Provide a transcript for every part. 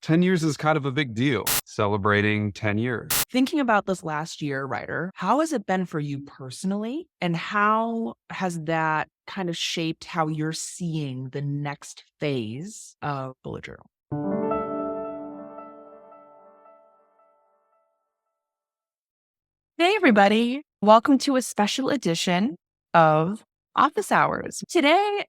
10 years is kind of a big deal, celebrating 10 years. Thinking about this last year, Ryder, how has it been for you personally? And how has that kind of shaped how you're seeing the next phase of Bullet Journal? Hey, everybody. Welcome to a special edition of Office Hours. Today,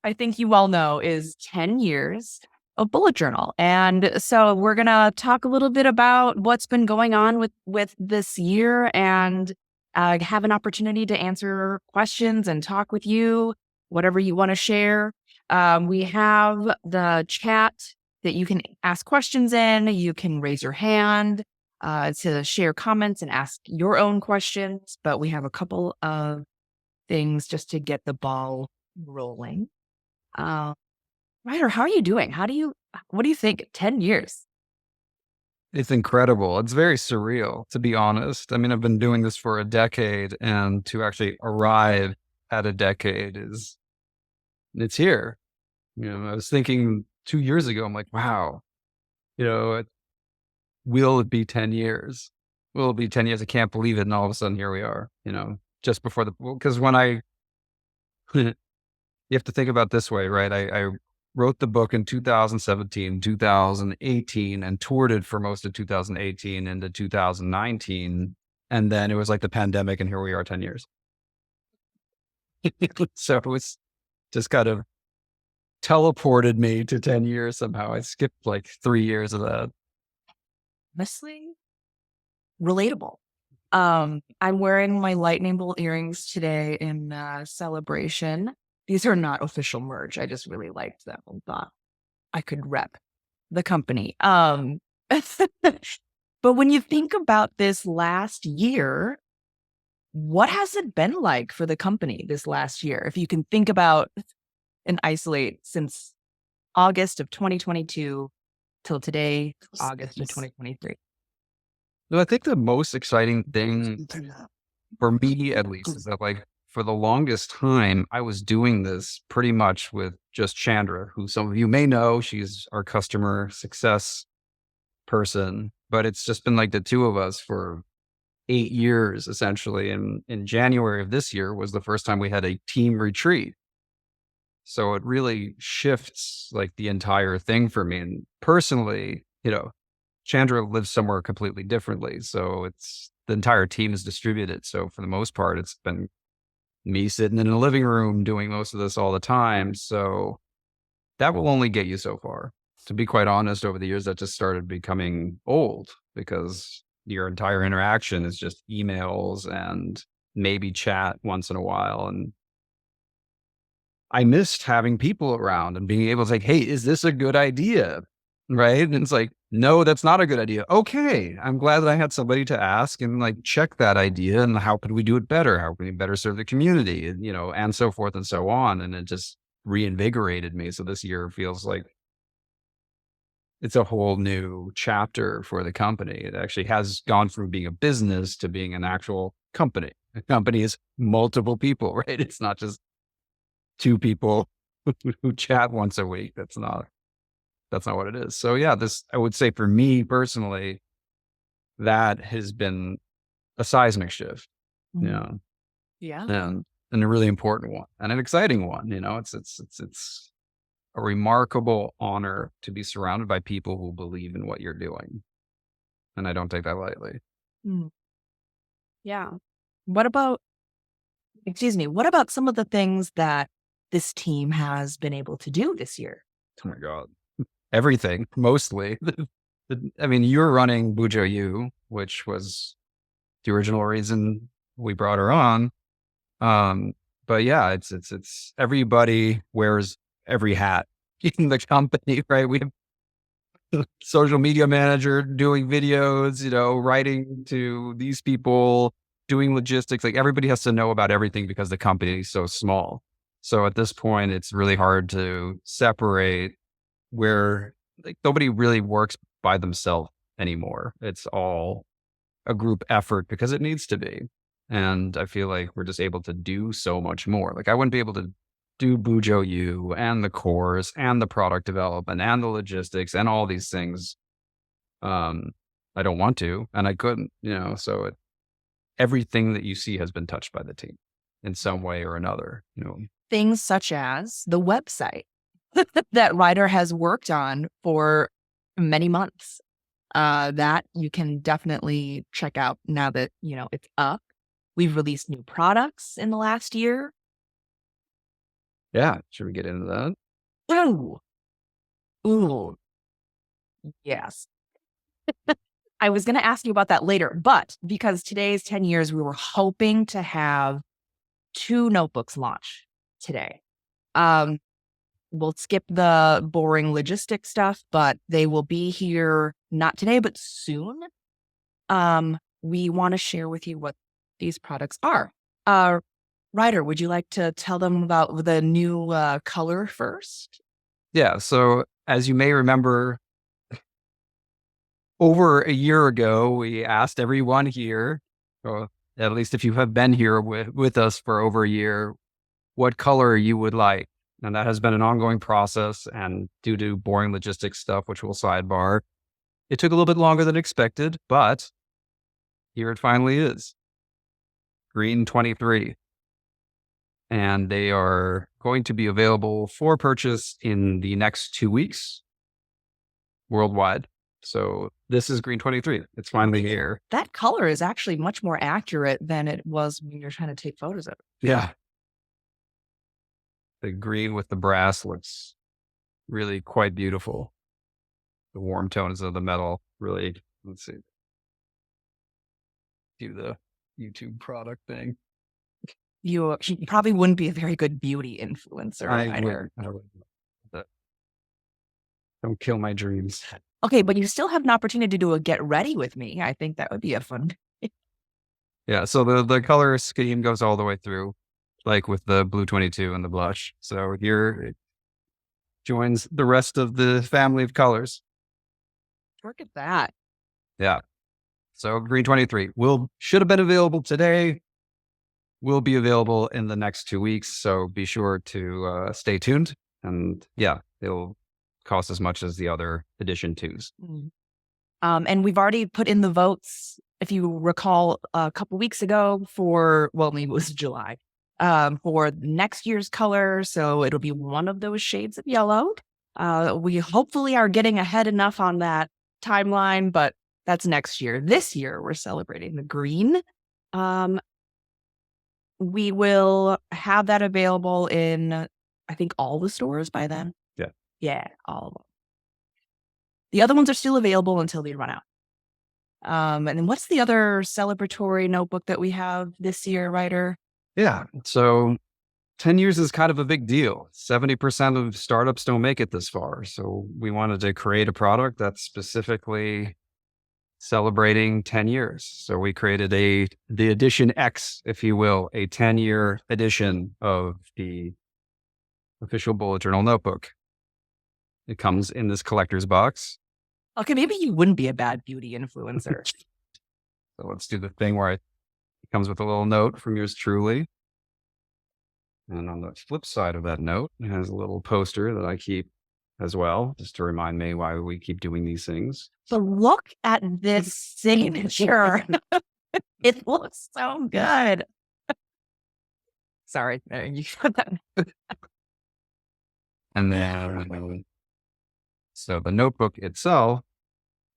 I think you all know, is 10 years of Bullet Journal. And so we're going to talk a little bit about what's been going on with this year and have an opportunity to answer questions and talk with you, whatever you want to share. We have the chat that you can ask questions in. You can raise your hand to share comments and ask your own questions. But we have a couple of things just to get the ball rolling. Ryder, how are you doing? What do you think? 10 years. It's incredible. It's very surreal, to be honest. I mean, I've been doing this for a decade, and to actually arrive at a decade it's here. I was thinking 2 years ago, I'm like, wow, will it be 10 years? Will it be 10 years? I can't believe it. And all of a sudden, here we are, just before because you have to think about it this way, right? I wrote the book in 2017, 2018, and toured it for most of 2018 into 2019. And then it was like the pandemic, and here we are 10 years. So it was just kind of teleported me to 10 years somehow. I skipped like 3 years of that. Honestly, relatable. I'm wearing my lightning bolt earrings today in celebration. These are not official merch. I just really liked them and thought I could rep the company. But when you think about this last year, what has it been like for the company this last year? If you can think about and isolate since August of 2022 till today, August of 2023. No, I think the most exciting thing for me, at least, is that like for the longest time, I was doing this pretty much with just Chandra, who some of you may know. She's our customer success person, but it's just been like the two of us for 8 years, essentially. And in January of this year was the first time we had a team retreat. So it really shifts like the entire thing for me. And personally, Chandra lives somewhere completely differently. So the entire team is distributed. So for the most part, it's been me sitting in a living room doing most of this all the time. So that will only get you so far. To be quite honest, over the years, that just started becoming old because your entire interaction is just emails and maybe chat once in a while. And I missed having people around and being able to say, hey, is this a good idea? Right. And it's like, no, that's not a good idea. Okay. I'm glad that I had somebody to ask and like check that idea and how could we do it better? How can we better serve the community? And, and so forth and so on. And it just reinvigorated me. So this year feels like it's a whole new chapter for the company. It actually has gone from being a business to being an actual company. A company is multiple people, right? It's not just 2 people who chat once a week. That's not what it is. So yeah, I would say for me personally, that has been a seismic shift, Yeah. and a really important one and an exciting one. It's a remarkable honor to be surrounded by people who believe in what you're doing. And I don't take that lightly. Mm. Yeah. What about some of the things that this team has been able to do this year? Oh my God. Everything, mostly. I mean, you're running Bujo U, which was the original reason we brought her on. But yeah, it's everybody wears every hat in the company, right? We have social media manager doing videos, writing to these people, doing logistics. Like everybody has to know about everything because the company is so small. So at this point, it's really hard to separate where like nobody really works by themselves anymore. It's all a group effort because it needs to be. And I feel like we're just able to do so much more. Like I wouldn't be able to do Bujo U and the course and the product development and the logistics and all these things. I don't want to, and I couldn't, so everything that you see has been touched by the team in some way or another, Things such as the website that Ryder has worked on for many months. That you can definitely check out now that, it's up. We've released new products in the last year. Yeah. Should we get into that? Ooh. Yes. I was going to ask you about that later, but because today's 10 years, we were hoping to have 2 notebooks launch today. We'll skip the boring logistic stuff, but they will be here not today, but soon. We want to share with you what these products are. Ryder, would you like to tell them about the new color first? Yeah. So as you may remember, over a year ago, we asked everyone here, or at least if you have been here with us for over a year, what color you would like. And that has been an ongoing process. And due to boring logistics stuff, which we'll sidebar, it took a little bit longer than expected, but here it finally is. Green 23. And they are going to be available for purchase in the next 2 weeks worldwide. So this is Green 23. It's finally here. That color is actually much more accurate than it was when you're trying to take photos of it. Yeah. The green with the brass looks really quite beautiful. The warm tones of the metal really, let's see. Do the YouTube product thing. You probably wouldn't be a very good beauty influencer. I would. Don't kill my dreams. Okay, but you still have an opportunity to do a get ready with me. I think that would be a fun. Yeah, so the color scheme goes all the way through, like with the blue 22 and the blush. So here it joins the rest of the family of colors. Look at that. Yeah. So Green 23 should have been available today. Will be available in the next 2 weeks. So be sure to stay tuned. And yeah, it'll cost as much as the other edition 2s. And we've already put in the votes, if you recall, a couple weeks ago maybe it was July, for next year's color. So it'll be one of those shades of yellow. We hopefully are getting ahead enough on that timeline, but that's next year. This year, we're celebrating the green. We will have that available in, I think, all the stores by then. Yeah. Yeah, all of them. The other ones are still available until they run out. And then what's the other celebratory notebook that we have this year, Ryder? Yeah. So 10 years is kind of a big deal. 70% of startups don't make it this far. So we wanted to create a product that's specifically celebrating 10 years. So we created the edition X, if you will, a 10-year edition of the official bullet journal notebook. It comes in this collector's box. Okay, maybe you wouldn't be a bad beauty influencer. So let's do the thing where it comes with a little note from yours truly. And on the flip side of that note, it has a little poster that I keep as well, just to remind me why we keep doing these things. So look at this signature. It looks so good. Sorry, you put that. And then, so the notebook itself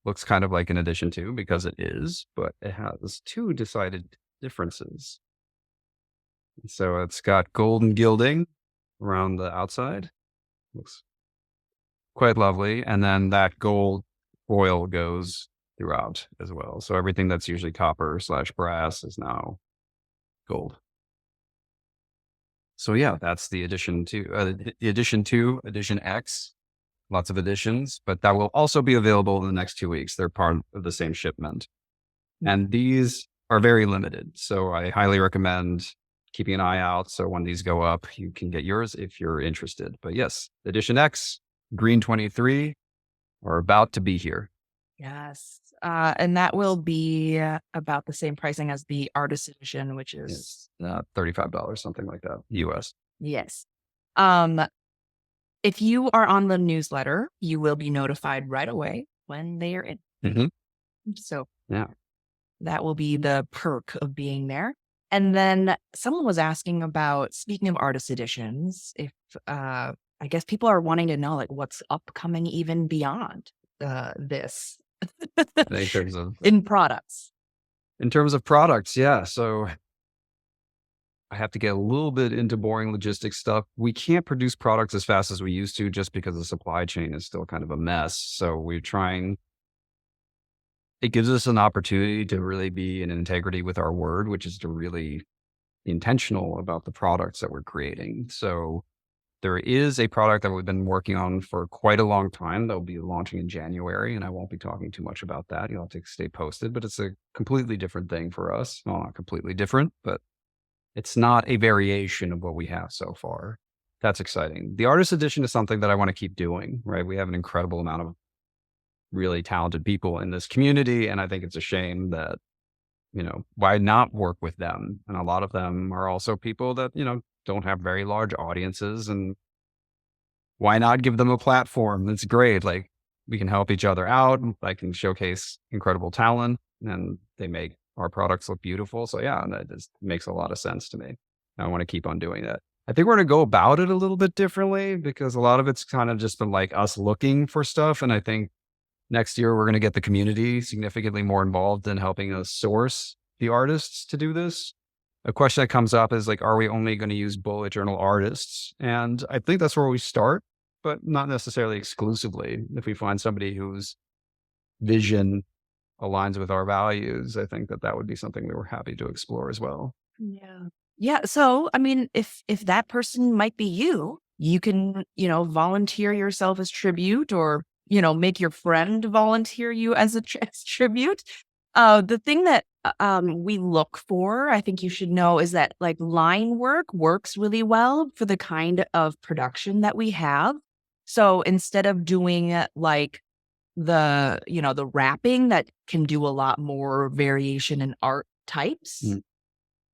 looks kind of like an edition 2 because it is, but it has 2 decided differences. So it's got golden gilding around the outside. Looks quite lovely. And then that gold foil goes throughout as well. So everything that's usually copper/brass is now gold. So yeah, that's the edition 2, edition X. Lots of editions, but that will also be available in the next 2 weeks. They're part of the same shipment. And these are very limited. So I highly recommend keeping an eye out. So when these go up, you can get yours if you're interested. But yes, edition X, Green 23 are about to be here. Yes. And that will be about the same pricing as the artist edition, which is $35, something like that, US. Yes. Um, if you are on the newsletter, you will be notified right away when they are in. Mhm. So Yeah. that will be the perk of being there. And then someone was asking about, speaking of artist editions, if I guess people are wanting to know like what's upcoming even beyond this In terms of in products. products, yeah. So I have to get a little bit into boring logistics stuff. We can't produce products as fast as we used to just because the supply chain is still kind of a mess. So we're trying, it gives us an opportunity to really be in integrity with our word, which is to really be intentional about the products that we're creating. So there is a product that we've been working on for quite a long time that will be launching in January, and I won't be talking too much about that. You'll have to stay posted, but it's a completely different thing for us. Well, not completely different, but it's not a variation of what we have so far. That's exciting. The artist edition is something that I want to keep doing, right? We have an incredible amount of really talented people in this community, and I think it's a shame that, why not work with them? And a lot of them are also people that, don't have very large audiences, and why not give them a platform? That's great. Like, we can help each other out. I can showcase incredible talent and they make our products look beautiful. So yeah, that just makes a lot of sense to me. I want to keep on doing that. I think we're going to go about it a little bit differently because a lot of it's kind of just been like us looking for stuff. And I think next year we're going to get the community significantly more involved in helping us source the artists to do this. A question that comes up is like, are we only going to use bullet journal artists? And I think that's where we start, but not necessarily exclusively. If we find somebody whose vision aligns with our values, I think that that would be something we were happy to explore as well. Yeah. Yeah. So, I mean, if that person might be you, you can, volunteer yourself as tribute or, make your friend volunteer you as as tribute. The thing that we look for, I think you should know, is that like line work works really well for the kind of production that we have. So instead of doing like the wrapping that can do a lot more variation in art types. Mm.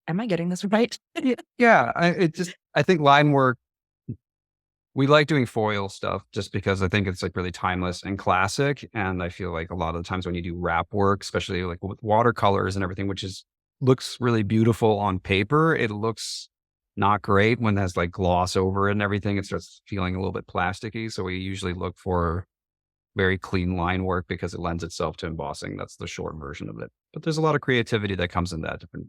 Am I getting this right? Yeah, I think line work, we like doing foil stuff just because I think it's like really timeless and classic. And I feel like a lot of the times when you do wrap work, especially like with watercolors and everything, which looks really beautiful on paper, it looks not great when there's like gloss over it and everything. It starts feeling a little bit plasticky. So we usually look for very clean line work because it lends itself to embossing. That's the short version of it. But there's a lot of creativity that comes in that, different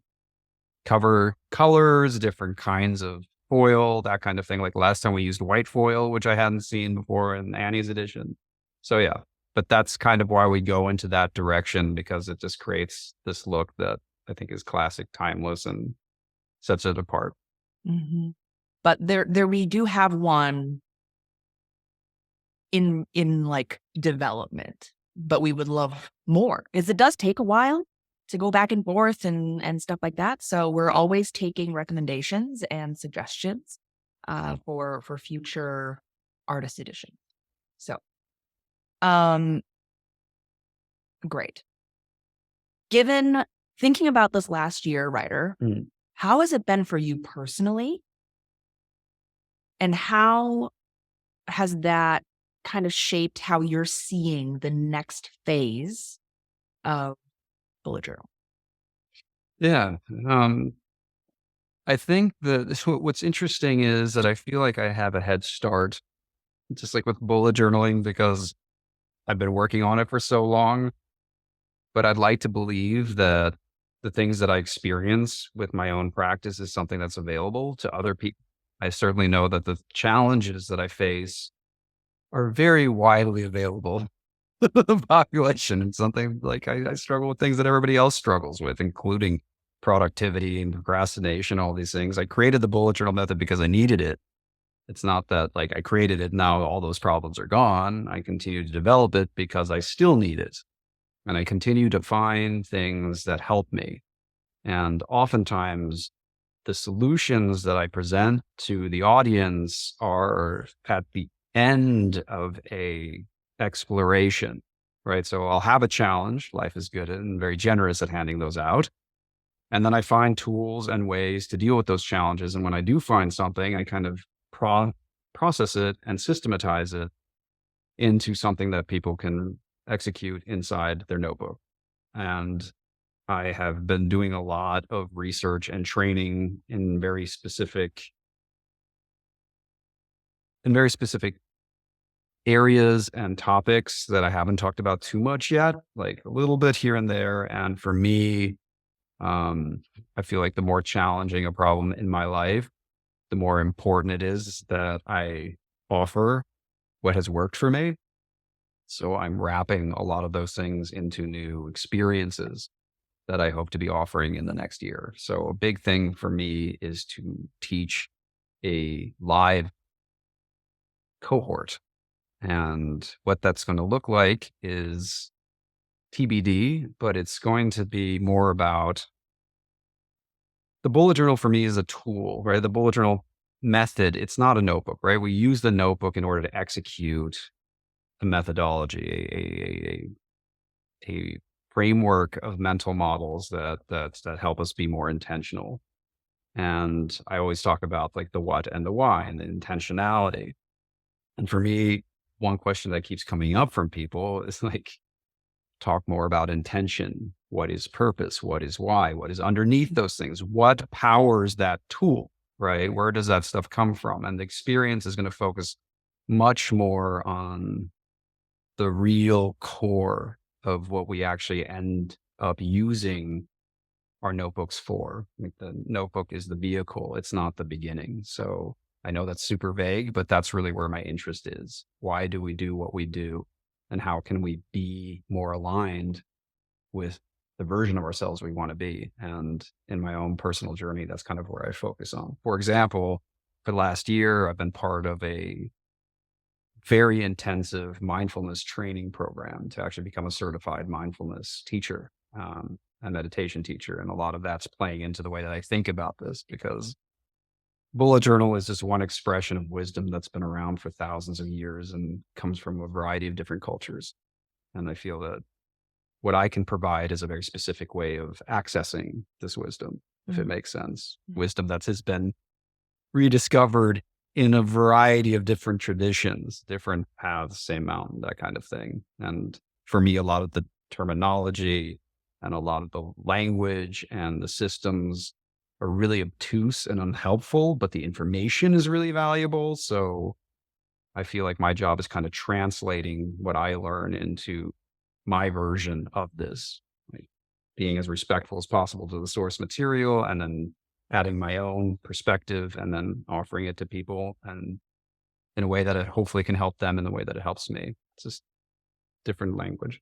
cover colors, different kinds of foil, that kind of thing. Like last time we used white foil, which I hadn't seen before in Annie's edition. So yeah, but that's kind of why we go into that direction, because it just creates this look that I think is classic, timeless, and sets it apart. Mm-hmm. But there we do have one in like development, but we would love more because it does take a while to go back and forth and stuff like that. So we're always taking recommendations and suggestions for future artist edition. So, great. Given thinking about this last year, Ryder, how has it been for you personally? And how has that kind of shaped how you're seeing the next phase of bullet journal? Yeah. I think that what's interesting is that I feel like I have a head start, just like with bullet journaling, because I've been working on it for so long. But I'd like to believe that the things that I experience with my own practice is something that's available to other people. I certainly know that the challenges that I face are very widely available to the population. And something like I struggle with things that everybody else struggles with, including productivity and procrastination, all these things. I created the bullet journal method because I needed it. It's not that like I created it, now all those problems are gone. I continue to develop it because I still need it. And I continue to find things that help me. And oftentimes the solutions that I present to the audience are at the end of a exploration, right? So I'll have a challenge. Life is good and very generous at handing those out. And then I find tools and ways to deal with those challenges. And when I do find something, I kind of process it and systematize it into something that people can execute inside their notebook. And I have been doing a lot of research and training in very specific areas and topics that I haven't talked about too much yet, like a little bit here and there. And for me, I feel like the more challenging a problem in my life, the more important it is that I offer what has worked for me. So I'm wrapping a lot of those things into new experiences that I hope to be offering in the next year. So a big thing for me is to teach a live cohort. And what that's going to look like is TBD, but it's going to be more about the bullet journal for me is a tool, right? The bullet journal method, it's not a notebook, right? We use the notebook in order to execute a methodology, a framework of mental models that help us be more intentional. And I always talk about like the what and the why and the intentionality. And for me, one question that keeps coming up from people is like, talk more about intention. What is purpose? What is why? What is underneath those things? What powers that tool, right? Where does that stuff come from? And the experience is going to focus much more on the real core of what we actually end up using our notebooks for. Like the notebook is the vehicle. It's not the beginning. So I know that's super vague, but that's really where my interest is. Why do we do what we do? And how can we be more aligned with the version of ourselves we want to be? And in my own personal journey, that's kind of where I focus on. For example, for the last year, I've been part of a very intensive mindfulness training program to actually become a certified mindfulness teacher, a meditation teacher. And a lot of that's playing into the way that I think about this, because bullet journal is just one expression of wisdom that's been around for thousands of years and comes from a variety of different cultures. And I feel that what I can provide is a very specific way of accessing this wisdom, if it makes sense. Wisdom that has been rediscovered in a variety of different traditions, different paths, same mountain, that kind of thing. And for me, a lot of the terminology and a lot of the language and the systems are really obtuse and unhelpful, but the information is really valuable. So I feel like my job is kind of translating what I learn into my version of this, like being as respectful as possible to the source material and then adding my own perspective and then offering it to people and in a way that it hopefully can help them in the way that it helps me. It's just different language.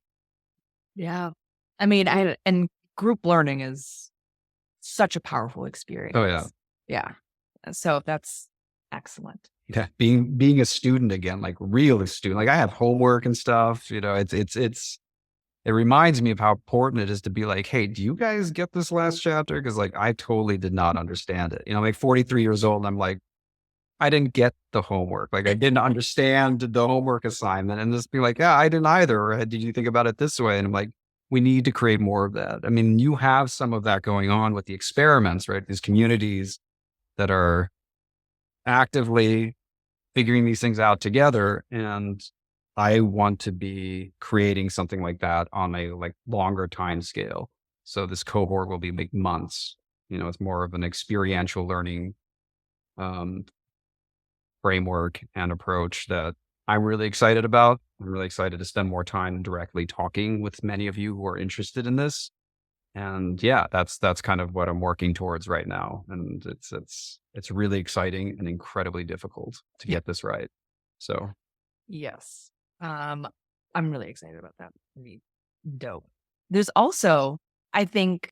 Yeah. I mean, and group learning is such a powerful experience. Oh yeah. Yeah. So that's excellent. Yeah. Being a student again, like real student, like I have homework and stuff, it reminds me of how important it is to be like, hey, do you guys get this last chapter? Cause like, I totally did not understand it. I'm like 43 years old. And I'm like, I didn't get the homework. Like I didn't understand the homework assignment and just be like, yeah, I didn't either. Or did you think about it this way? And I'm like, we need to create more of that. I mean, you have some of that going on with the experiments, right? These communities that are actively figuring these things out together. And I want to be creating something like that on a like longer time scale. So this cohort will be like months. It's more of an experiential learning framework and approach that I'm really excited about. I'm really excited to spend more time directly talking with many of you who are interested in this. And yeah, that's kind of what I'm working towards right now. And it's really exciting and incredibly difficult to get this right. So yes. I'm really excited about that. Really dope. There's also, I think,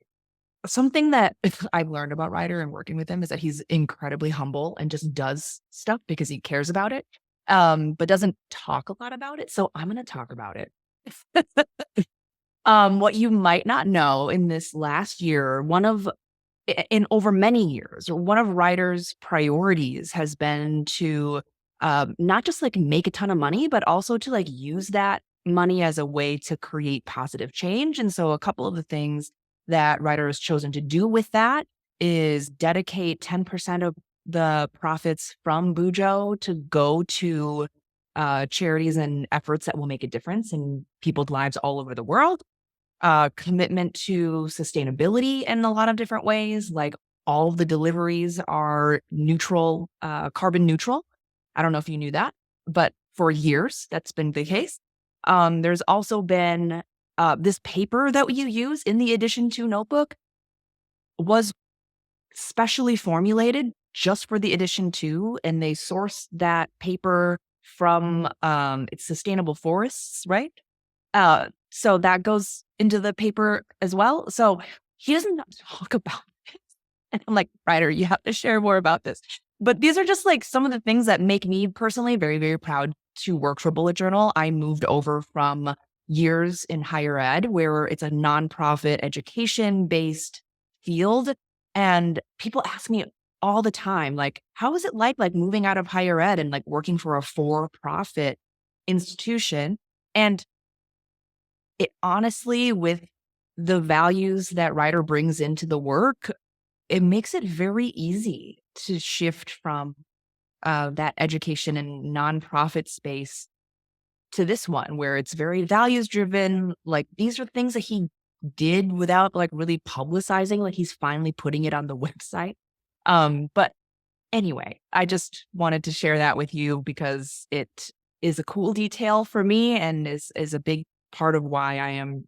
something that I've learned about Ryder and working with him is that he's incredibly humble and just does stuff because he cares about it, but doesn't talk a lot about it. So I'm going to talk about it. What you might not know, in this last year, in over many years, one of Ryder's priorities has been to not just like make a ton of money, but also to like use that money as a way to create positive change. And so a couple of the things that Ryder has chosen to do with that is dedicate 10% of the profits from Bujo to go to charities and efforts that will make a difference in people's lives all over the world. Commitment to sustainability in a lot of different ways, like all of the deliveries are neutral, carbon neutral. I don't know if you knew that, but for years that's been the case. There's also been this paper that you use in the Edition 2 notebook was specially formulated just for the Edition 2, and they sourced that paper from it's sustainable forests, right? So that goes into the paper as well. So he doesn't talk about it. And I'm like, Ryder, you have to share more about this. But these are just like some of the things that make me personally very, very proud to work for Bullet Journal. I moved over from years in higher ed, where it's a nonprofit education based field. And people ask me all the time, like, how is it like moving out of higher ed and like working for a for-profit institution? And it honestly, with the values that Ryder brings into the work, it makes it very easy to shift from that education and nonprofit space to this one where it's very values driven. Like these are things that he did without like really publicizing, like he's finally putting it on the website. But anyway, I just wanted to share that with you because it is a cool detail for me and is a big part of why I am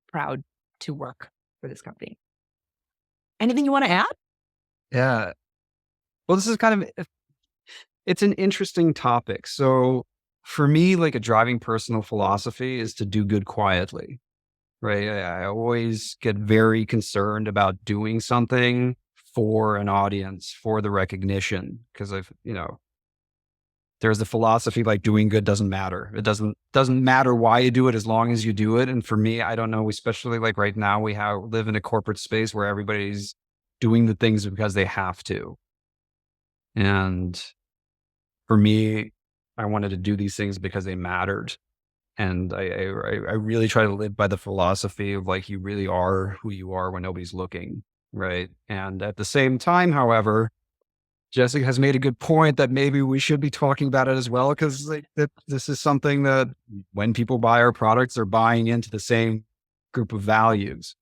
proud to work for this company. Anything you want to add? Yeah. Well, this is kind of, it's an interesting topic. So for me, like a driving personal philosophy is to do good quietly, right? I always get very concerned about doing something for an audience, for the recognition, because there's the philosophy like doing good doesn't matter. It doesn't matter why you do it as long as you do it. And for me, I don't know, especially like right now we live in a corporate space where everybody's doing the things because they have to. And for me, I wanted to do these things because they mattered. And I really try to live by the philosophy of like, you really are who you are when nobody's looking. Right. And at the same time, however, Jessica has made a good point that maybe we should be talking about it as well, because like this is something that when people buy our products, they're buying into the same group of values.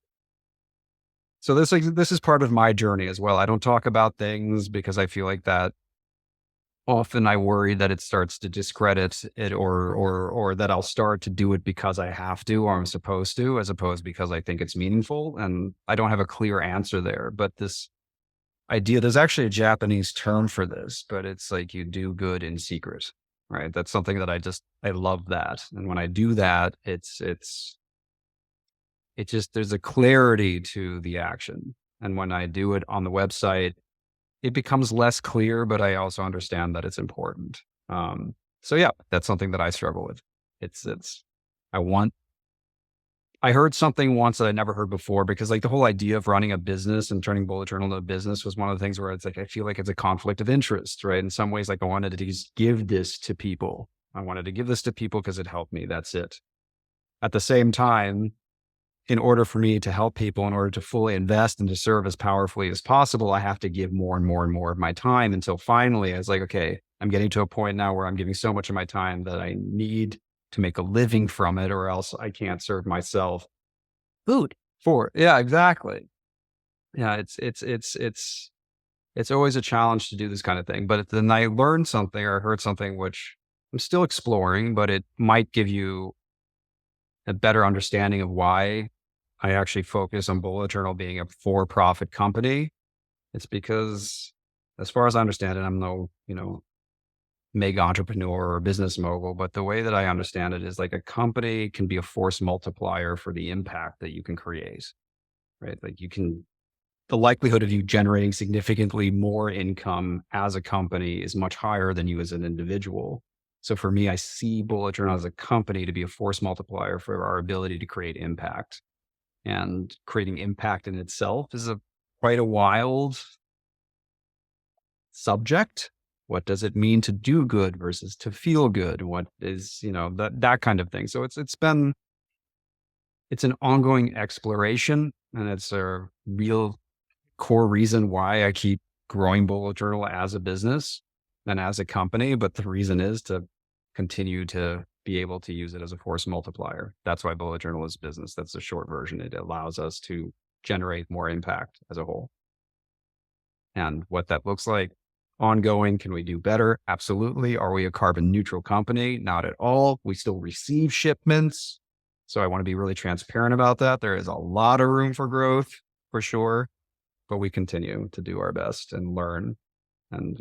So this is part of my journey as well. I don't talk about things because I feel like that often I worry that it starts to discredit it or that I'll start to do it because I have to or I'm supposed to, as opposed because I think it's meaningful. And I don't have a clear answer there. But this idea, there's actually a Japanese term for this, but it's like you do good in secret, right? That's something that I love that. And when I do that, it just, there's a clarity to the action. And when I do it on the website, it becomes less clear, but I also understand that it's important. So yeah, that's something that I struggle with. I heard something once that I never heard before, because like the whole idea of running a business and turning Bullet Journal into a business was one of the things where it's like, I feel like it's a conflict of interest, right? In some ways, like I wanted to just give this to people. I wanted to give this to people because it helped me. That's it. At the same time, in order for me to help people, in order to fully invest and to serve as powerfully as possible, I have to give more and more and more of my time until finally I was like, okay, I'm getting to a point now where I'm giving so much of my time that I need to make a living from it, or else I can't serve myself Food. Yeah, exactly. Yeah. It's always a challenge to do this kind of thing, but then I learned something or heard something, which I'm still exploring, but it might give you a better understanding of why I actually focus on Bullet Journal being a for-profit company. It's because, as far as I understand it, I'm no, mega entrepreneur or business mogul, but the way that I understand it is like a company can be a force multiplier for the impact that you can create, right? Like the likelihood of you generating significantly more income as a company is much higher than you as an individual. So for me, I see Bullet Journal as a company to be a force multiplier for our ability to create impact. And creating impact in itself is quite a wild subject. What does it mean to do good versus to feel good? What is, that kind of thing. So it's an ongoing exploration, and it's a real core reason why I keep growing Bullet Journal as a business and as a company. But the reason is to continue to be able to use it as a force multiplier. That's why Bullet Journal is business. That's the short version. It allows us to generate more impact as a whole. And what that looks like ongoing, can we do better? Absolutely. Are we a carbon neutral company? Not at all. We still receive shipments. So I want to be really transparent about that. There is a lot of room for growth for sure, but we continue to do our best and learn. And,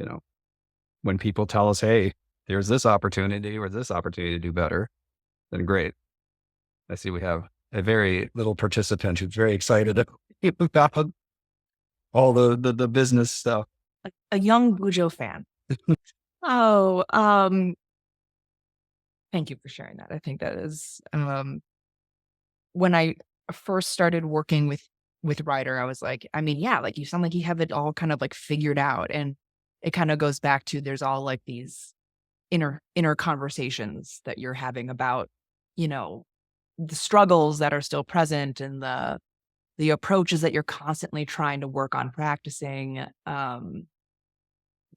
when people tell us, hey, there's this opportunity or this opportunity to do better, then great. I see we have a very little participant who's very excited about all the business stuff. A young Bujo fan. Oh, thank you for sharing that. I think that is, when I first started working with Ryder, I was like, I mean, yeah, like you sound like you have it all kind of like figured out. And it kind of goes back to there's all like these inner conversations that you're having about, the struggles that are still present and the approaches that you're constantly trying to work on practicing.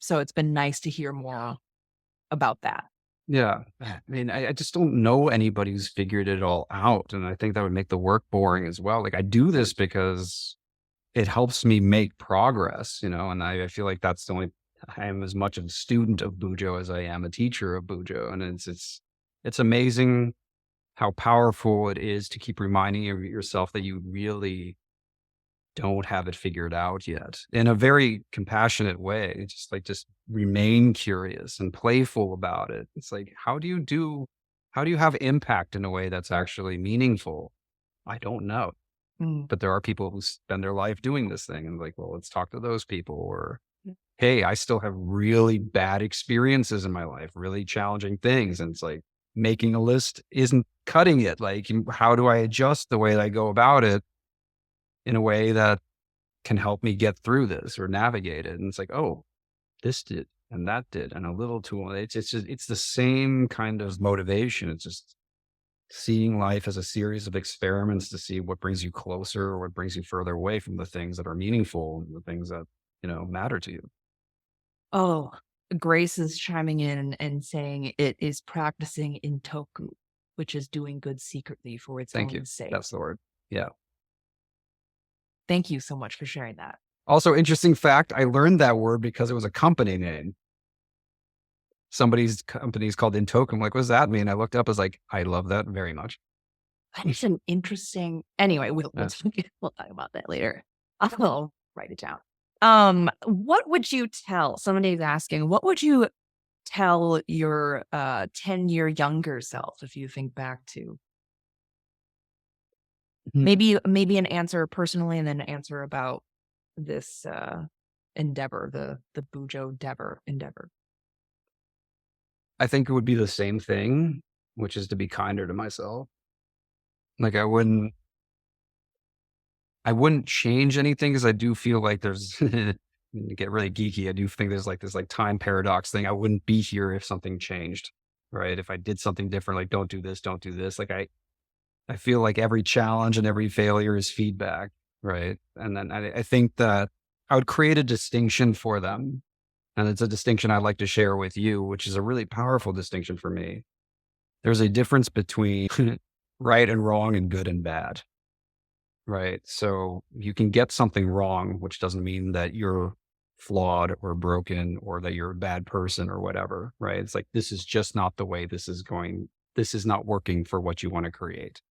So it's been nice to hear more about that. Yeah. I mean, I just don't know anybody who's figured it all out. And I think that would make the work boring as well. Like I do this because it helps me make progress, and I feel like that's the only, I am as much of a student of Bujo as I am a teacher of Bujo. And it's amazing how powerful it is to keep reminding yourself that you really don't have it figured out yet in a very compassionate way. Just remain curious and playful about it. It's like, how do you have impact in a way that's actually meaningful? I don't know. But there are people who spend their life doing this thing and like, well, let's talk to those people. Or, hey, I still have really bad experiences in my life, really challenging things. And it's like making a list isn't cutting it. Like, how do I adjust the way that I go about it in a way that can help me get through this or navigate it? And it's like, oh, this did and that did, and a little tool. It's the same kind of motivation. It's just seeing life as a series of experiments to see what brings you closer or what brings you further away from the things that are meaningful and the things that, matter to you. Oh, Grace is chiming in and saying it is practicing in toku, which is doing good secretly for its Thank you. own sake. That's the word. Yeah. Thank you so much for sharing that. Also, interesting fact, I learned that word because it was a company name. Somebody's company is called Intoku. I'm like, what does that mean? I looked up, I was like, I love that very much. That is an interesting, anyway, we'll talk about that later. I'll write it down. What would you tell, somebody's asking, what would you tell your 10-year younger self if you think back to maybe an answer personally and then an answer about this endeavor, the Bujo endeavor? I think it would be the same thing, which is to be kinder to myself. Like I wouldn't change anything because I do feel like there's to get really geeky. I do think there's like this like time paradox thing. I wouldn't be here if something changed, right? If I did something different, like don't do this, don't do this. Like I feel like every challenge and every failure is feedback, right? And then I think that I would create a distinction for them. And it's a distinction I'd like to share with you, which is a really powerful distinction for me. There's a difference between right and wrong and good and bad, right? So you can get something wrong, which doesn't mean that you're flawed or broken or that you're a bad person or whatever, right? It's like, this is just not the way this is going. This is not working for what you want to create.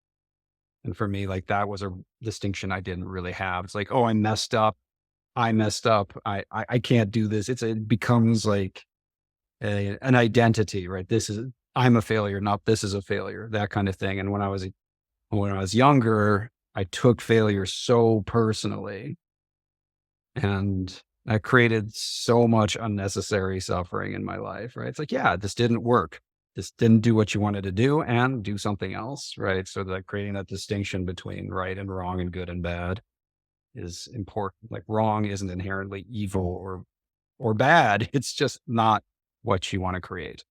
And for me, like that was a distinction I didn't really have. It's like, oh, I messed up. I can't do this. It becomes like an identity, right? I'm a failure, not this is a failure, that kind of thing. And when I was younger, I took failure so personally, and that created so much unnecessary suffering in my life, right? It's like, yeah, this didn't work. This didn't do what you wanted to do, and do something else, right? So that creating that distinction between right and wrong and good and bad is important. Like wrong isn't inherently evil or bad. It's just not what you want to create.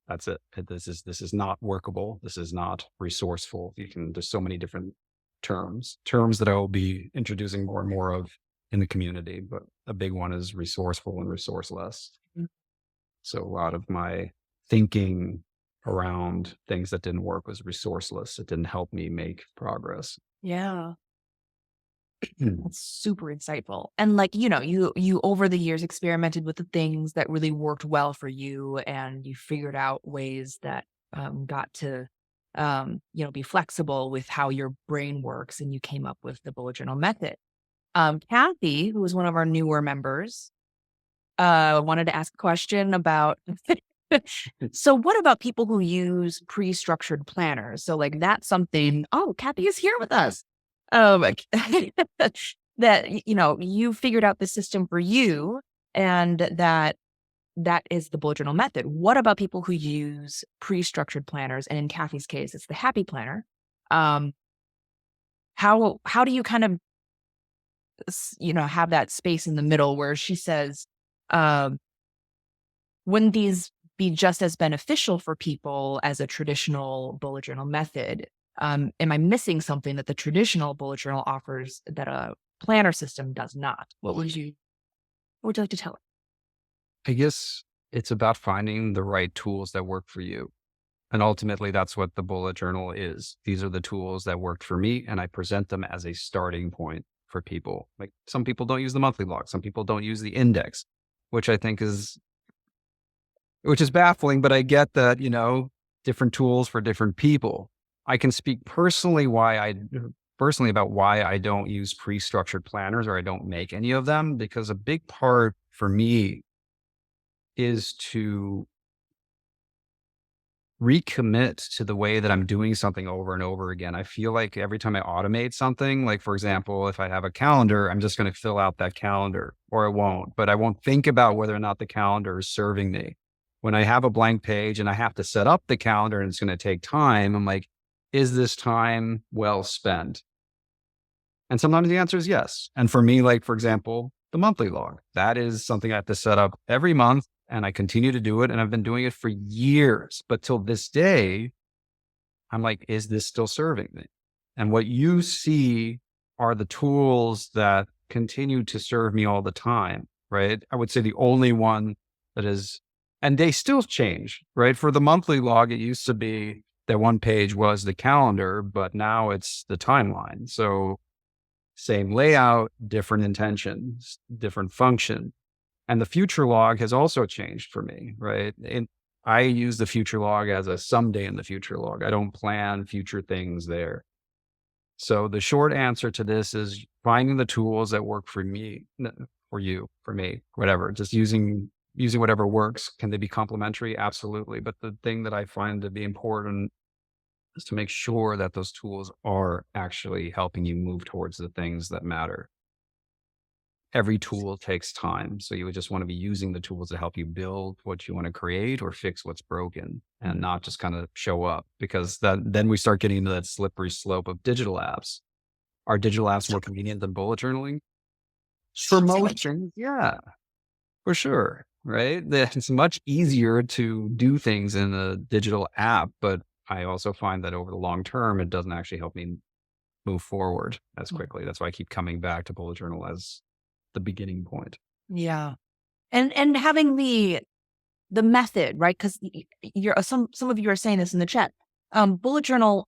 That's it. This is not workable. This is not resourceful. There's so many different terms that I will be introducing more and more of in the community, but a big one is resourceful and resourceless. Mm. So a lot of my thinking around things that didn't work was resourceless. It didn't help me make progress. Yeah. That's super insightful. And like, you over the years experimented with the things that really worked well for you and you figured out ways that got to be flexible with how your brain works and you came up with the bullet journal method. Kathy, who was one of our newer members, wanted to ask a question about so what about people who use pre-structured planners? So like that's something, oh, Kathy is here with us. Like, that, you figured out the system for you and that is the bullet journal method. What about people who use pre-structured planners? And in Kathy's case, it's the happy planner. Um, how do you kind of, have that space in the middle where she says, um, wouldn't these be just as beneficial for people as a traditional bullet journal method? Am I missing something that the traditional bullet journal offers that a planner system does not? What would you like to tell her? I guess it's about finding the right tools that work for you. And ultimately, that's what the bullet journal is. These are the tools that worked for me, and I present them as a starting point for people. Like some people don't use the monthly log, some people don't use the index, which I think which is baffling, but I get that, different tools for different people. I can speak personally about why I don't use pre-structured planners or I don't make any of them, because a big part for me is to recommit to the way that I'm doing something over and over again. I feel like every time I automate something, like for example, if I have a calendar, I'm just going to fill out that calendar or I won't, but I won't think about whether or not the calendar is serving me. When I have a blank page and I have to set up the calendar and it's going to take time, I'm like, is this time well spent? And sometimes the answer is yes. And for me, like, for example, the monthly log, that is something I have to set up every month and I continue to do it. And I've been doing it for years. But till this day, I'm like, is this still serving me? And what you see are the tools that continue to serve me all the time, right? I would say the only one that is, and they still change, right? For the monthly log, it used to be that one page was the calendar, but now it's the timeline. So same layout, different intentions, different function. And the future log has also changed for me, right? And I use the future log as a someday in the future log. I don't plan future things there. So the short answer to this is finding the tools that work for me, for you, for me, whatever. Just using whatever works. Can they be complementary? Absolutely. But the thing that I find to be important is to make sure that those tools are actually helping you move towards the things that matter. Every tool takes time. So you would just want to be using the tools to help you build what you want to create or fix what's broken and not just kind of show up, because then we start getting into that slippery slope of digital apps. Are digital apps more convenient than bullet journaling? For most, yeah, for sure. Right. It's much easier to do things in a digital app, but I also find that over the long term, it doesn't actually help me move forward as quickly. That's why I keep coming back to bullet journal as the beginning point. Yeah. And having the method, right? Because you're some of you are saying this in the chat. Bullet journal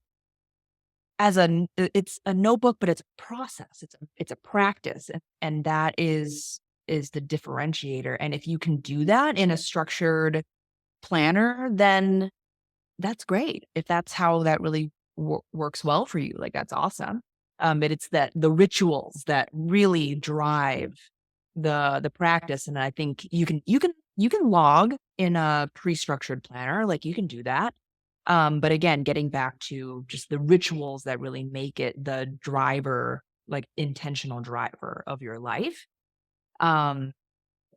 it's a notebook, but it's a process. It's a practice, and that is the differentiator. And if you can do that in a structured planner, then that's great. If that's how that really works well for you, like that's awesome. But it's that the rituals that really drive the practice. And I think you can log in a pre-structured planner, like you can do that. But again, getting back to just the rituals that really make it the driver, like intentional driver of your life. Um,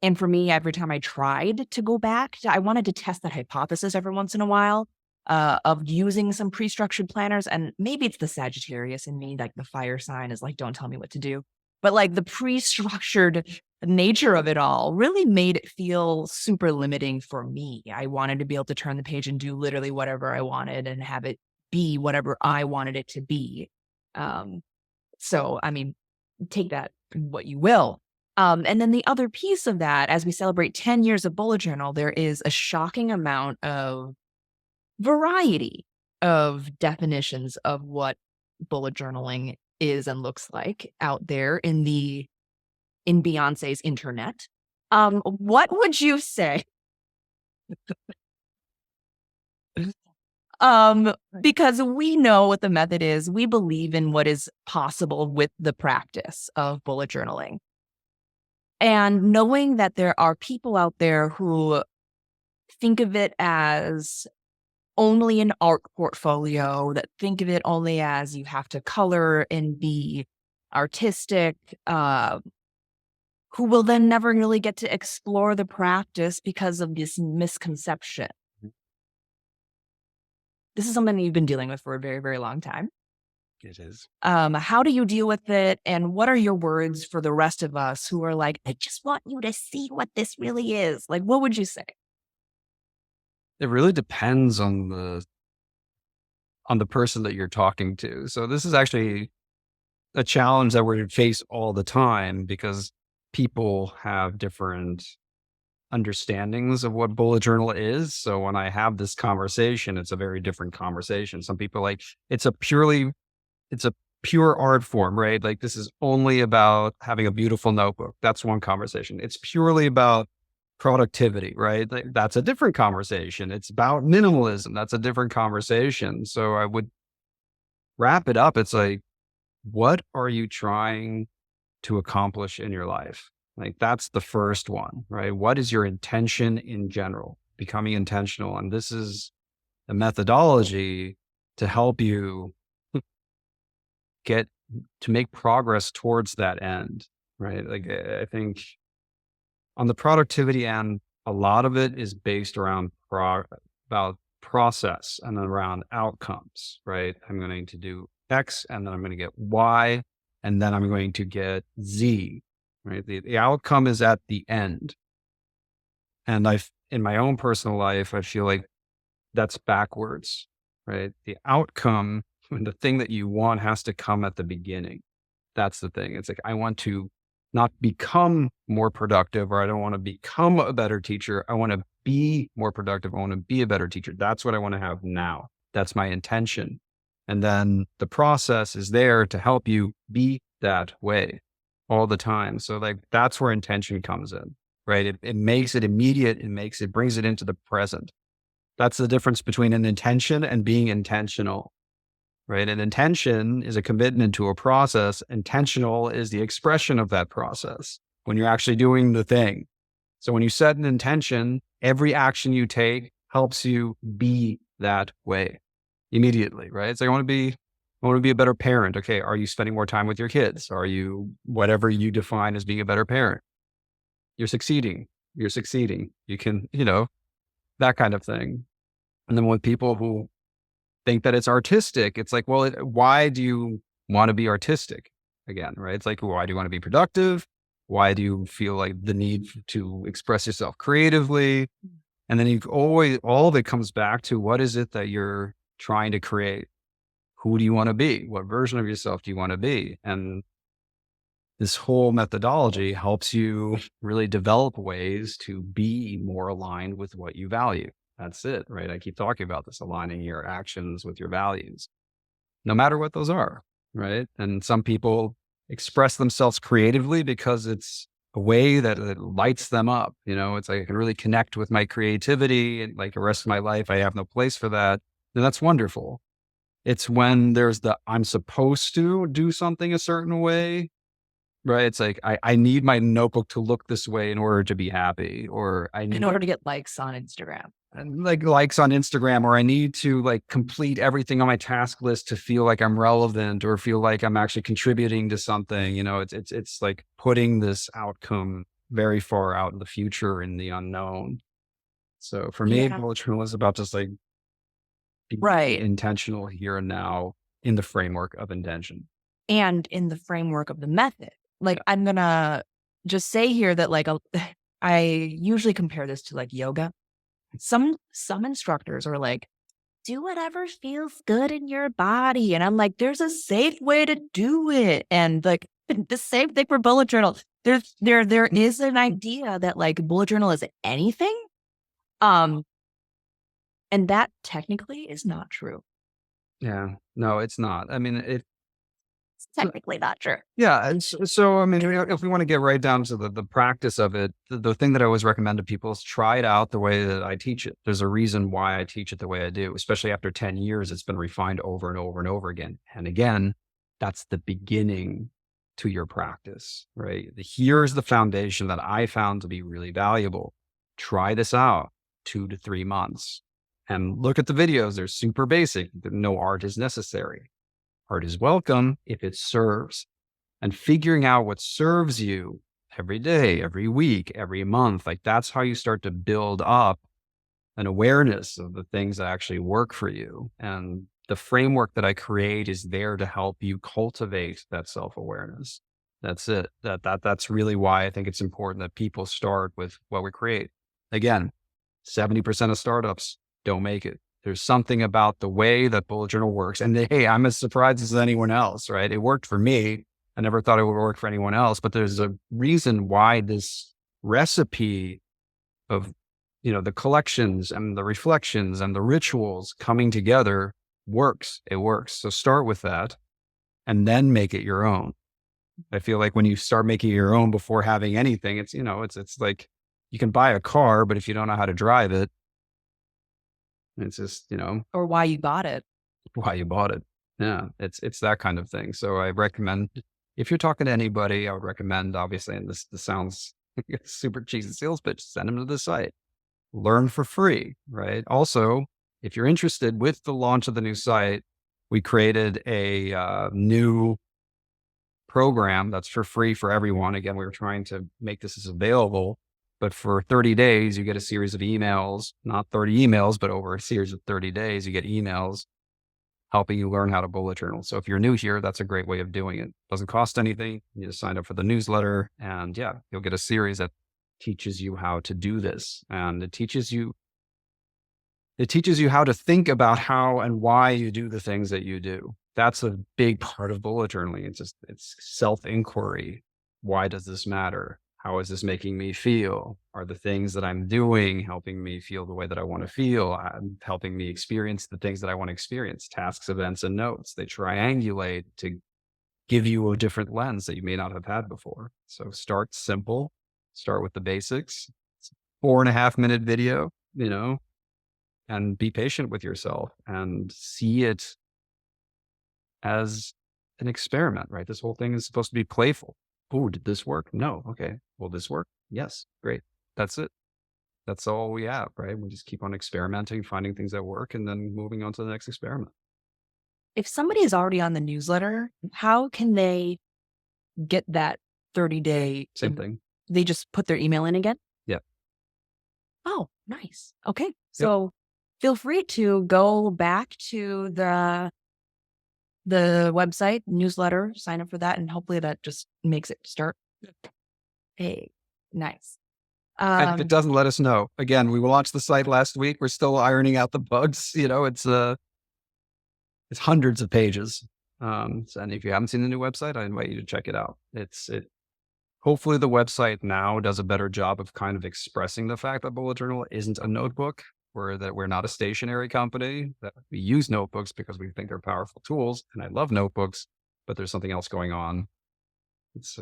and for me, every time I tried to go back, I wanted to test that hypothesis every once in a while of using some pre-structured planners. And maybe it's the Sagittarius in me, like the fire sign is like, don't tell me what to do. But like the pre-structured nature of it all really made it feel super limiting for me. I wanted to be able to turn the page and do literally whatever I wanted and have it be whatever I wanted it to be. Um, so, I mean, take that what you will. And then the other piece of that, as we celebrate 10 years of bullet journal, there is a shocking amount of variety of definitions of what bullet journaling is and looks like out there in Beyonce's internet. What would you say? Because we know what the method is. We believe in what is possible with the practice of bullet journaling. And knowing that there are people out there who think of it as only an art portfolio, that think of it only as you have to color and be artistic, who will then never really get to explore the practice because of this misconception. This is something you've been dealing with for a very, very long time. It is. How do you deal with it? And what are your words for the rest of us who are like, I just want you to see what this really is? Like, what would you say? It really depends on the person that you're talking to. So this is actually a challenge that we face all the time because people have different understandings of what bullet journal is. So when I have this conversation, it's a very different conversation. Some people are like, it's a pure art form, right? Like this is only about having a beautiful notebook. That's one conversation. It's purely about productivity, right? Like, that's a different conversation. It's about minimalism. That's a different conversation. So I would wrap it up. It's like, what are you trying to accomplish in your life? Like that's the first one, right? What is your intention in general? Becoming intentional. And this is a methodology to help you get to make progress towards that end, right? Like I think on the productivity end, a lot of it is based around about process and around outcomes, right? I'm going to do X and then I'm going to get Y and then I'm going to get Z, right? The outcome is at the end. And in my own personal life, I feel like that's backwards, right? The outcome, the thing that you want has to come at the beginning. That's the thing. It's like, I want to not become more productive, or I don't want to become a better teacher. I want to be more productive. I want to be a better teacher. That's what I want to have now. That's my intention. And then the process is there to help you be that way all the time. So like, that's where intention comes in, right? It makes it immediate. It brings it into the present. That's the difference between an intention and being intentional, right? An intention is a commitment to a process. Intentional is the expression of that process when you're actually doing the thing. So when you set an intention, every action you take helps you be that way immediately, right? So I want to be a better parent. Okay. Are you spending more time with your kids? Are you, whatever you define as being a better parent? You're succeeding. You're succeeding. You can, that kind of thing. And then with people who think that it's artistic, it's like, well, why do you want to be artistic again, right? It's like, why do you want to be productive? Why do you feel like the need to express yourself creatively? And then all of it comes back to what is it that you're trying to create? Who do you want to be? What version of yourself do you want to be? And this whole methodology helps you really develop ways to be more aligned with what you value. That's it, right? I keep talking about this, aligning your actions with your values, no matter what those are, right? And some people express themselves creatively because it's a way that it lights them up. It's like I can really connect with my creativity and like the rest of my life, I have no place for that. And that's wonderful. It's when there's I'm supposed to do something a certain way, right? It's like, I need my notebook to look this way in order to be happy, or In order to get likes on Instagram. and like likes on Instagram, or I need to like complete everything on my task list to feel like I'm relevant or feel like I'm actually contributing to something. It's like putting this outcome very far out in the future in the unknown. So for me, Yeah. bullet journal is about just like being Right. intentional here and now in the framework of intention. And in the framework of the method. Like, I'm going to just say here that like, I usually compare this to like yoga. Some instructors are like, do whatever feels good in your body. And I'm like, there's a safe way to do it. And like, The same thing for bullet journal. There is an idea that like bullet journal is anything. Um, and that technically is not true. Yeah. No, it's not. I mean, It's technically not true. yeah. And so, I mean, if we want to get right down to the practice of it, the thing that I always recommend to people is try it out the way that I teach it. There's a reason why I teach it the way I do, especially after 10 years, it's been refined over and over and over again. And again, that's the beginning to your practice, right? Here's the foundation that I found to be really valuable. Try this out 2 to 3 months and look at the videos. They're super basic. No art is necessary. Art is welcome if it serves. And figuring out what serves you every day, every week, every month, like that's how you start to build up an awareness of the things that actually work for you. And the framework that I create is there to help you cultivate that self-awareness. That's it. That's really why I think it's important that people start with what we create. Again, 70% of startups don't make it. There's something about the way that bullet journal works. And hey, I'm as surprised as anyone else, right? It worked for me. I never thought it would work for anyone else, but there's a reason why this recipe of, the collections and the reflections and the rituals coming together works. It works. So start with that and then make it your own. I feel like when you start making your own before having anything, it's like you can buy a car, but if you don't know how to drive it, it's just, Or why you bought it. why you bought it. Yeah, it's that kind of thing. So I recommend, if you're talking to anybody, I would recommend, obviously, and this sounds like a super cheesy sales pitch, send them to the site. Learn for free, right? Also, if you're interested, with the launch of the new site, we created a new program that's for free for everyone. Again, we were trying to make this as available, but for 30 days, you get a series of emails, not 30 emails, but over a series of 30 days, you get emails helping you learn how to bullet journal. So if you're new here, that's a great way of doing it. Doesn't cost anything. You just sign up for the newsletter and yeah, you'll get a series that teaches you how to do this. And it teaches you how to think about how and why you do the things that you do. That's a big part of bullet journaling. It's self-inquiry. Why does this matter? How is this making me feel? Are the things that I'm doing helping me feel the way that I want to feel? Helping me experience the things that I want to experience? Tasks, events, and notes. They triangulate to give you a different lens that you may not have had before. So start simple. Start with the basics. It's a 4.5-minute video, and be patient with yourself and see it as an experiment, right? This whole thing is supposed to be playful. Oh, did this work? No. Okay. Will this work? Yes. Great. That's it. That's all we have, right? We just keep on experimenting, finding things that work, and then moving on to the next experiment. If somebody is already on the newsletter, how can they get that 30-day? Same thing. They just put their email in again? Yeah. Oh, nice. Okay. So feel free to go back to the website, newsletter, sign up for that, and hopefully that just makes it start. Hey, nice. And if it doesn't, let us know. Again, we launched the site last week. We're still ironing out the bugs. It's hundreds of pages. And if you haven't seen the new website, I invite you to check it out. Hopefully the website now does a better job of kind of expressing the fact that bullet journal isn't a notebook, or that we're not a stationary company, that we use notebooks because we think they're powerful tools. And I love notebooks, but there's something else going on. It's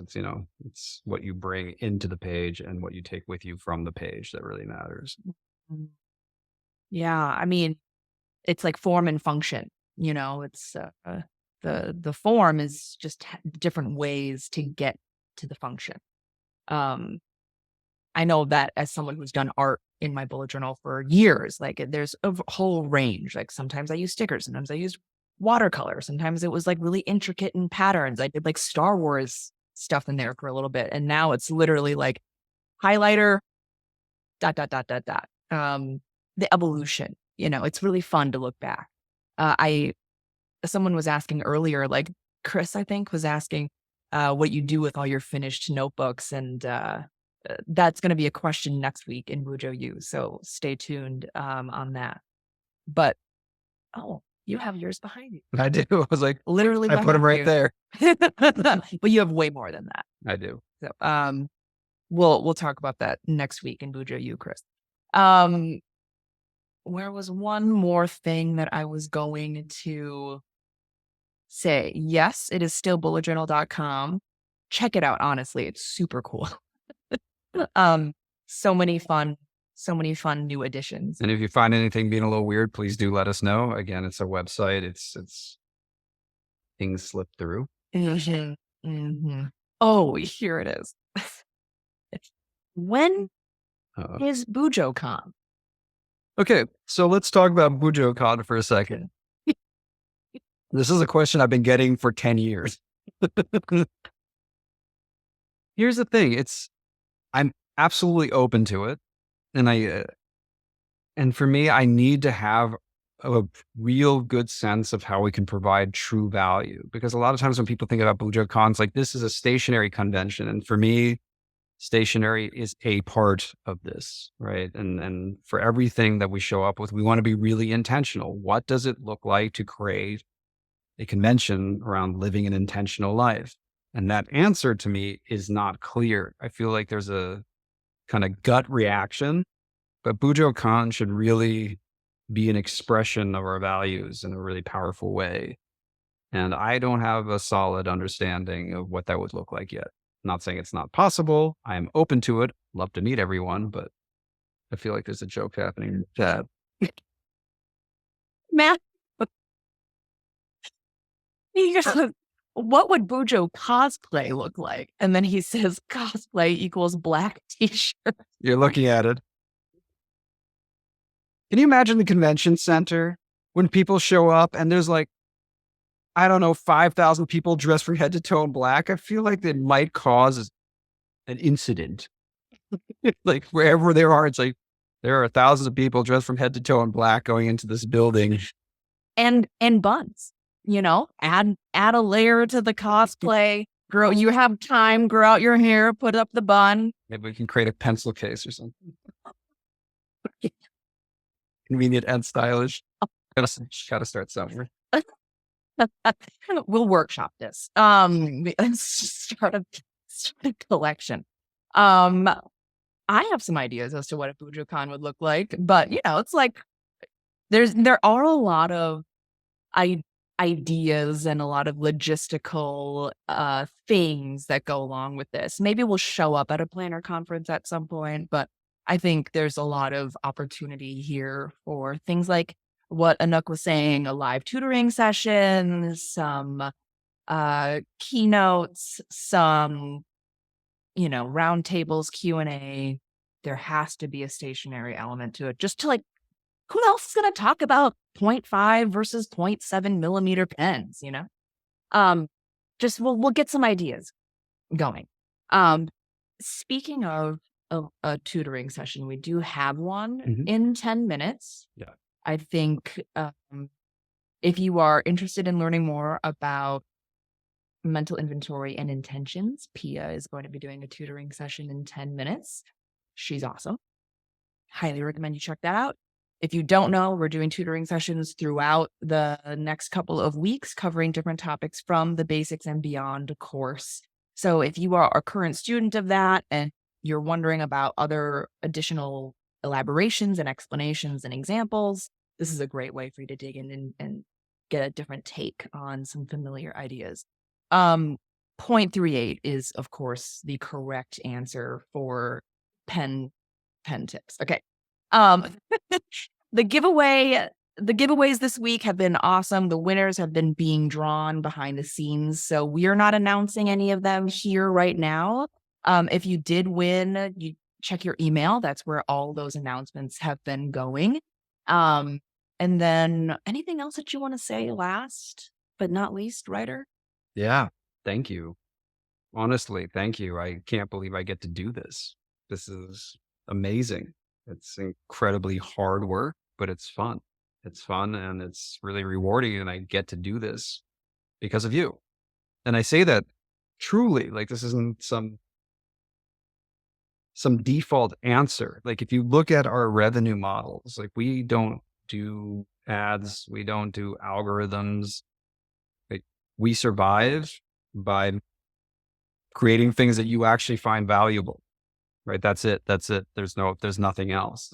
what you bring into the page and what you take with you from the page that really matters. Yeah. I mean, it's like form and function, it's the form is just different ways to get to the function. I know that as someone who's done art in my bullet journal for years, like there's a whole range. Like sometimes I use stickers, sometimes I used watercolor, sometimes it was like really intricate in patterns. I did like Star Wars stuff in there for a little bit. And now it's literally like highlighter, ... The evolution, it's really fun to look back. Someone was asking earlier, like Chris, I think, was asking what you do with all your finished notebooks. And that's going to be a question next week in Bujo U. So stay tuned on that. But, You have yours behind you. I do. I was like, Literally I put them right there. But you have way more than that. I do. So, we'll talk about that next week in Bujo U, Chris. Where was one more thing that I was going to say? Yes, it is still bulletjournal.com. Check it out. Honestly, it's super cool. um, so many fun new additions. And if you find anything being a little weird, please do let us know. Again, it's a website. It's things slip through. Oh, here it is. When is Bujo Khan? Okay, so let's talk about Bujo Khan for a second. This is a question I've been getting for 10 years. Here's the thing. I'm absolutely open to it. And for me, I need to have a real good sense of how we can provide true value. Because a lot of times when people think about Bujo Cons, like this is a stationary convention. And for me, stationary is a part of this, right? And for everything that we show up with, we want to be really intentional. What does it look like to create a convention around living an intentional life? And that answer to me is not clear. I feel like there's a kind of gut reaction, but Bujo Khan should really be an expression of our values in a really powerful way. And I don't have a solid understanding of what that would look like yet. Not saying it's not possible. I am open to it. Love to meet everyone, but I feel like there's a joke happening in the chat. Matt, he goes, what would Bujo cosplay look like? And then he says cosplay equals black t-shirt. You're looking at it. Can you imagine the convention center when people show up and there's like, I don't know, 5,000 people dressed from head to toe in black? I feel like that might cause an incident. Like wherever there are, it's like there are thousands of people dressed from head to toe in black going into this building. And buns, add a layer to the cosplay. Grow, you have time, grow out your hair, put up the bun. Maybe we can create a pencil case or something. Convenient and stylish. Gotta start somewhere. We'll workshop this. Start a collection. I have some ideas as to what a Bujo Khan would look like, but it's like there are a lot of ideas and a lot of logistical things that go along with this. Maybe we'll show up at a planner conference at some point, but I think there's a lot of opportunity here for things like what Anouk was saying, a live tutoring session, some keynotes, some roundtables, Q&A. There has to be a stationary element to it, just to who else is going to talk about 0.5 versus 0.7 millimeter pens, just we'll get some ideas going. Speaking of a tutoring session, we do have one in 10 minutes. Yeah. I think if you are interested in learning more about mental inventory and intentions, Pia is going to be doing a tutoring session in 10 minutes. She's awesome. Highly recommend you check that out. If you don't know, we're doing tutoring sessions throughout the next couple of weeks, covering different topics from the Basics and Beyond course. So if you are a current student of that and you're wondering about other additional elaborations and explanations and examples, this is a great way for you to dig in and get a different take on some familiar ideas. 0.38 is, of course, the correct answer for pen tips. Okay. The giveaways this week have been awesome. The winners have been being drawn behind the scenes, so we are not announcing any of them here right now. If you did win, you check your email. That's where all those announcements have been going. And then anything else that you want to say last but not least, Ryder? Yeah. Thank you. Honestly, thank you. I can't believe I get to do this. This is amazing. It's incredibly hard work, but it's fun. It's fun and it's really rewarding. And I get to do this because of you. And I say that truly, like this isn't some default answer. Like if you look at our revenue models, like we don't do ads. We don't do algorithms. Like, we survive by creating things that you actually find valuable, right? That's it. That's it. There's nothing else.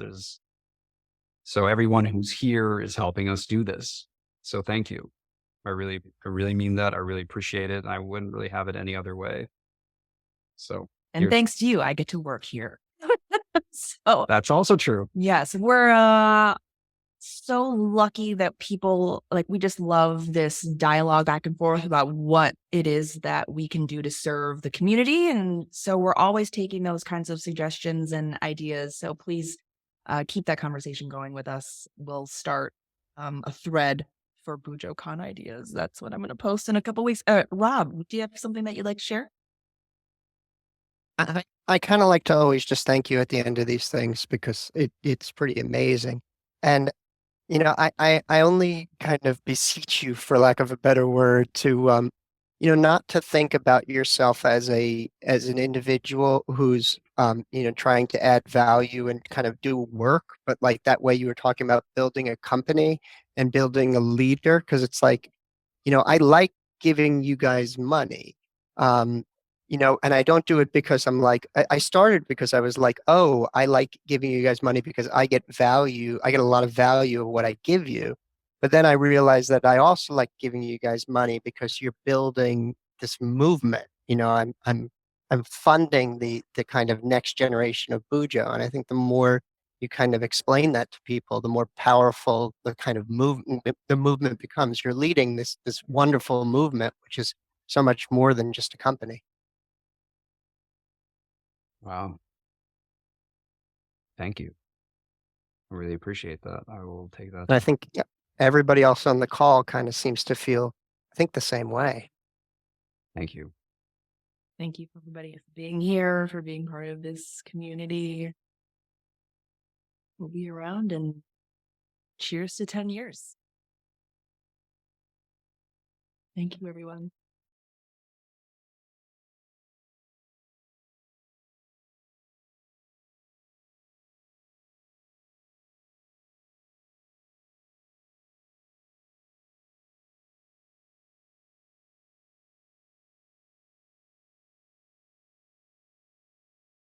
So everyone who's here is helping us do this. So thank you. I really mean that. I really appreciate it. I wouldn't really have it any other way. So And here's thanks to you, I get to work here. So that's also true. yes, we're so lucky that people like we just love this dialogue back and forth about what it is that we can do to serve the community. And so we're always taking those kinds of suggestions and ideas. So please keep that conversation going with us. We'll start a thread for Bujo Khan ideas. That's what I'm going to post in a couple weeks. Rob, do you have something that you'd like to share? I kind of like to always just thank you at the end of these things because it's pretty amazing. And I only kind of beseech you, for lack of a better word, to not to think about yourself as an individual who's trying to add value and kind of do work, but like that way you were talking about building a company and building a leader, because it's like, I like giving you guys money. Um, and I don't do it because I started because I was like, oh, I like giving you guys money because I get value. I get a lot of value of what I give you. But then I realized that I also like giving you guys money because you're building this movement. I'm funding the kind of next generation of Bujo. And I think the more you kind of explain that to people, the more powerful the kind of movement the movement becomes. You're leading this wonderful movement, which is so much more than just a company. Wow. Thank you. I really appreciate that. I will take that And I to heart. think everybody else on the call kind of seems to feel, I think, the same way. Thank you. Thank you for everybody for being here, for being part of this community. We'll be around and cheers to 10 years. Thank you, everyone.